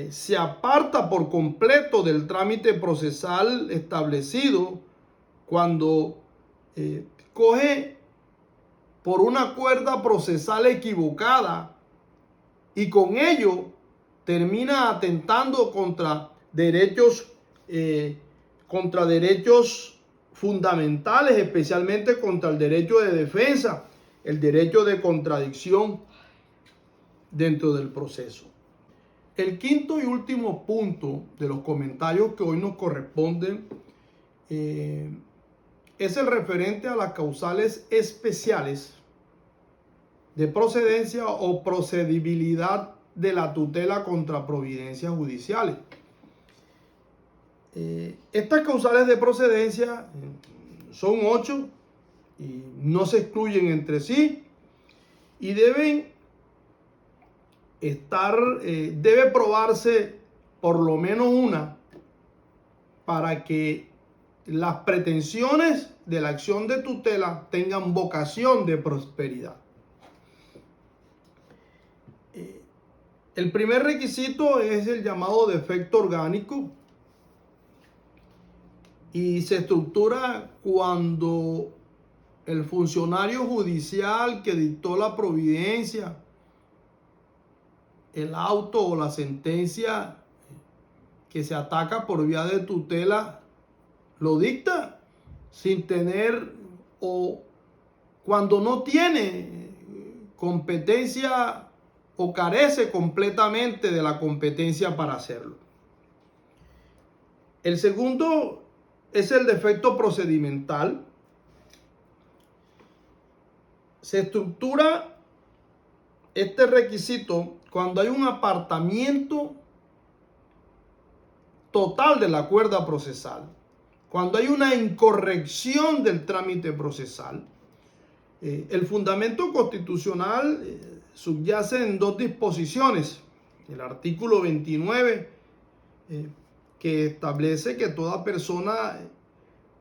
se aparta por completo del trámite procesal establecido, cuando coge por una cuerda procesal equivocada y con ello termina atentando contra derechos fundamentales, especialmente contra el derecho de defensa, el derecho de contradicción dentro del proceso. El quinto y último punto de los comentarios que hoy nos corresponden es el referente a las causales especiales de procedencia o procedibilidad de la tutela contra providencias judiciales. Estas causales de procedencia son 8 y no se excluyen entre sí y debe probarse por lo menos una para que las pretensiones de la acción de tutela tengan vocación de prosperidad. El primer requisito es el llamado defecto orgánico y se estructura cuando el funcionario judicial que dictó la providencia, el auto o la sentencia que se ataca por vía de tutela, lo dicta sin tener o cuando no tiene competencia o carece completamente de la competencia para hacerlo. El segundo es el defecto procedimental. Se estructura este requisito cuando hay un apartamiento total de la cuerda procesal, cuando hay una incorrección del trámite procesal. El fundamento constitucional subyace en dos disposiciones. El artículo 29, que establece que toda persona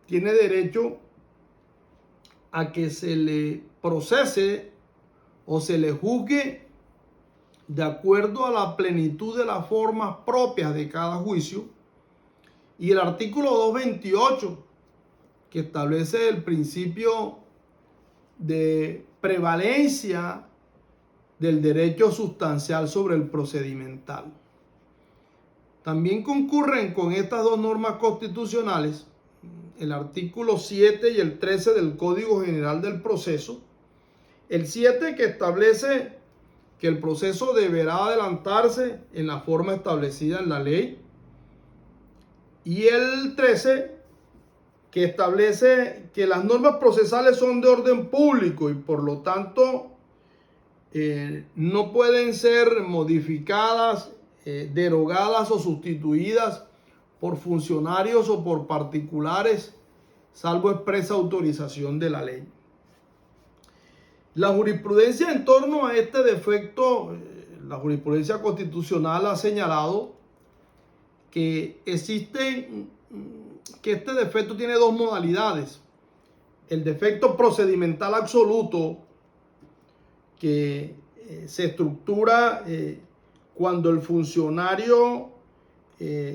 tiene derecho a que se le procese o se le juzgue de acuerdo a la plenitud de las formas propias de cada juicio. Y el artículo 228, que establece el principio de prevalencia del derecho sustancial sobre el procedimental. También concurren con estas dos normas constitucionales el artículo 7 y el 13 del Código General del Proceso. El 7, que establece que el proceso deberá adelantarse en la forma establecida en la ley. Y el 13, que establece que las normas procesales son de orden público y por lo tanto no pueden ser modificadas, derogadas o sustituidas por funcionarios o por particulares, salvo expresa autorización de la ley. La jurisprudencia en torno a este defecto, la jurisprudencia constitucional ha señalado que que este defecto tiene dos modalidades. El defecto procedimental absoluto, que se estructura cuando el funcionario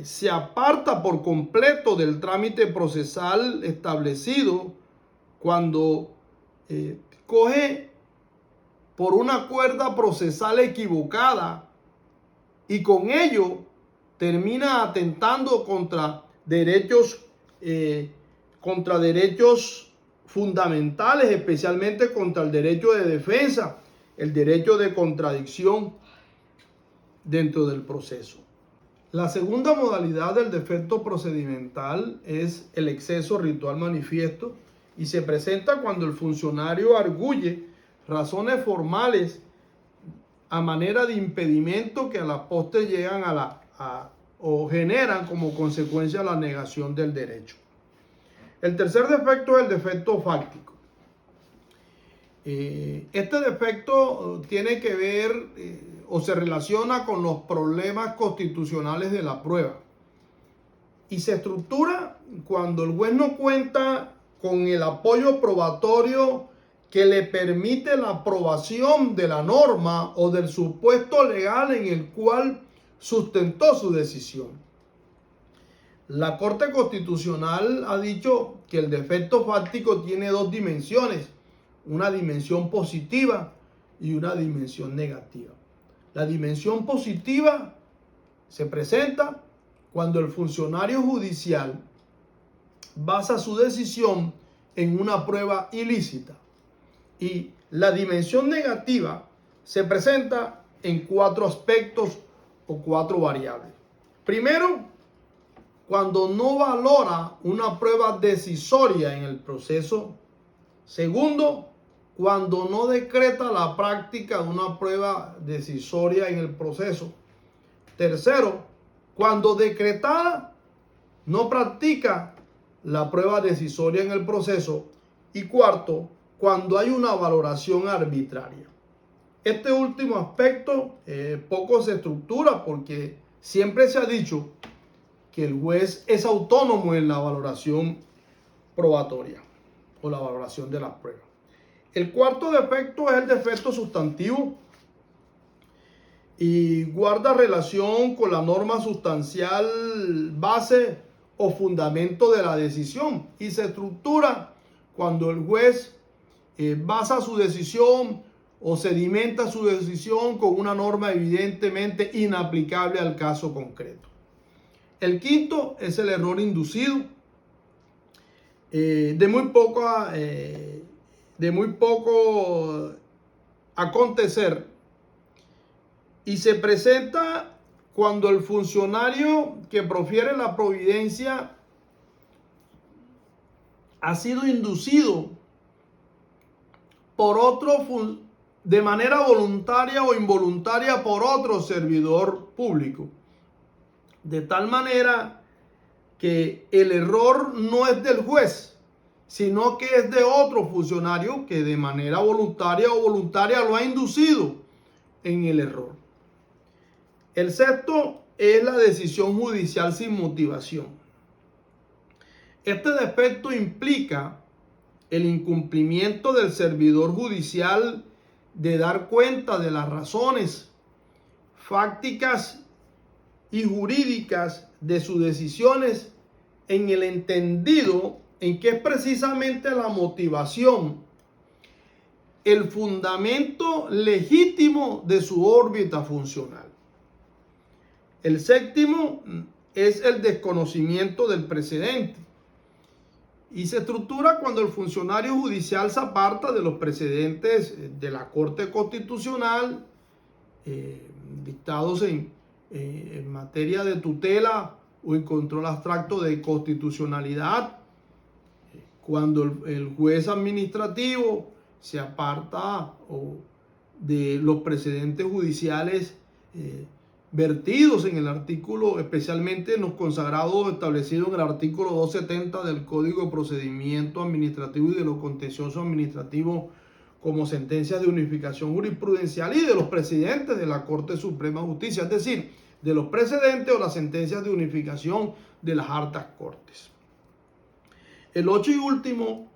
se aparta por completo del trámite procesal establecido, cuando coge por una cuerda procesal equivocada y con ello termina atentando contra derechos fundamentales, especialmente contra el derecho de defensa, el derecho de contradicción dentro del proceso. La segunda modalidad del defecto procedimental es el exceso ritual manifiesto y se presenta cuando el funcionario arguye razones formales a manera de impedimento que a la postre llegan o generan como consecuencia la negación del derecho. El tercer defecto es el defecto fáctico. Este defecto tiene que ver o se relaciona con los problemas constitucionales de la prueba y se estructura cuando el juez no cuenta con el apoyo probatorio que le permite la aprobación de la norma o del supuesto legal en el cual sustentó su decisión. La Corte Constitucional ha dicho que el defecto fáctico tiene dos dimensiones, una dimensión positiva y una dimensión negativa. La dimensión positiva se presenta cuando el funcionario judicial basa su decisión en una prueba ilícita. Y la dimensión negativa se presenta en cuatro aspectos o cuatro variables. Primero, cuando no valora una prueba decisoria en el proceso. Segundo, cuando no decreta la práctica de una prueba decisoria en el proceso. Tercero, cuando decretada no practica la prueba decisoria en el proceso. Y cuarto, cuando hay una valoración arbitraria. Este último aspecto poco se estructura porque siempre se ha dicho que el juez es autónomo en la valoración probatoria o la valoración de las pruebas. El cuarto defecto es el defecto sustantivo, y guarda relación con la norma sustancial base o fundamento de la decisión, y se estructura cuando el juez basa su decisión o sedimenta su decisión con una norma evidentemente inaplicable al caso concreto. El quinto es el error inducido, de muy poco acontecer, y se presenta cuando el funcionario que profiere la providencia ha sido inducido por otro, de manera voluntaria o involuntaria, por otro servidor público, de tal manera que el error no es del juez, sino que es de otro funcionario que de manera voluntaria o voluntaria lo ha inducido en el error. El sexto es la decisión judicial sin motivación. Este defecto implica el incumplimiento del servidor judicial de dar cuenta de las razones fácticas y jurídicas de sus decisiones, en el entendido en que es precisamente la motivación el fundamento legítimo de su órbita funcional. El séptimo es el desconocimiento del precedente, y se estructura cuando el funcionario judicial se aparta de los precedentes de la Corte Constitucional dictados en materia de tutela o en control abstracto de constitucionalidad, cuando el juez administrativo se aparta de los precedentes judiciales vertidos en el artículo, especialmente en los consagrados establecidos en el artículo 270 del Código de Procedimiento Administrativo y de lo contencioso administrativo, como sentencias de unificación jurisprudencial, y de los presidentes de la Corte Suprema de Justicia, es decir, de los precedentes o las sentencias de unificación de las altas cortes. El 8 y último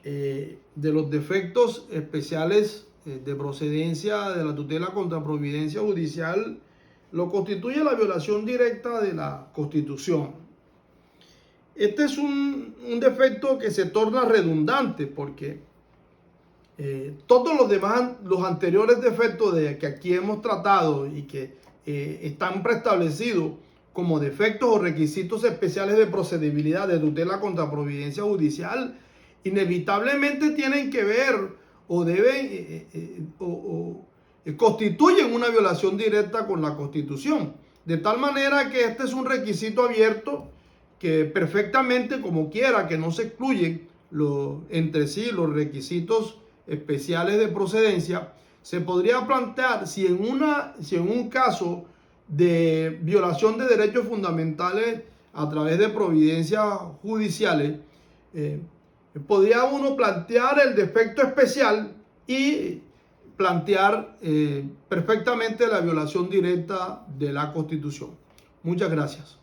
de los defectos especiales de procedencia de la tutela contra providencia judicial lo constituye la violación directa de la Constitución. Este es un defecto que se torna redundante porque todos los anteriores defectos que aquí hemos tratado y que están preestablecidos como defectos o requisitos especiales de procedibilidad de tutela contra providencia judicial, inevitablemente tienen que ver o deben constituyen una violación directa con la Constitución, de tal manera que este es un requisito abierto que perfectamente, como quiera que no se excluyen entre sí los requisitos especiales de procedencia, se podría plantear si en un caso de violación de derechos fundamentales a través de providencias judiciales, podría uno plantear el defecto especial y plantear perfectamente la violación directa de la Constitución. Muchas gracias.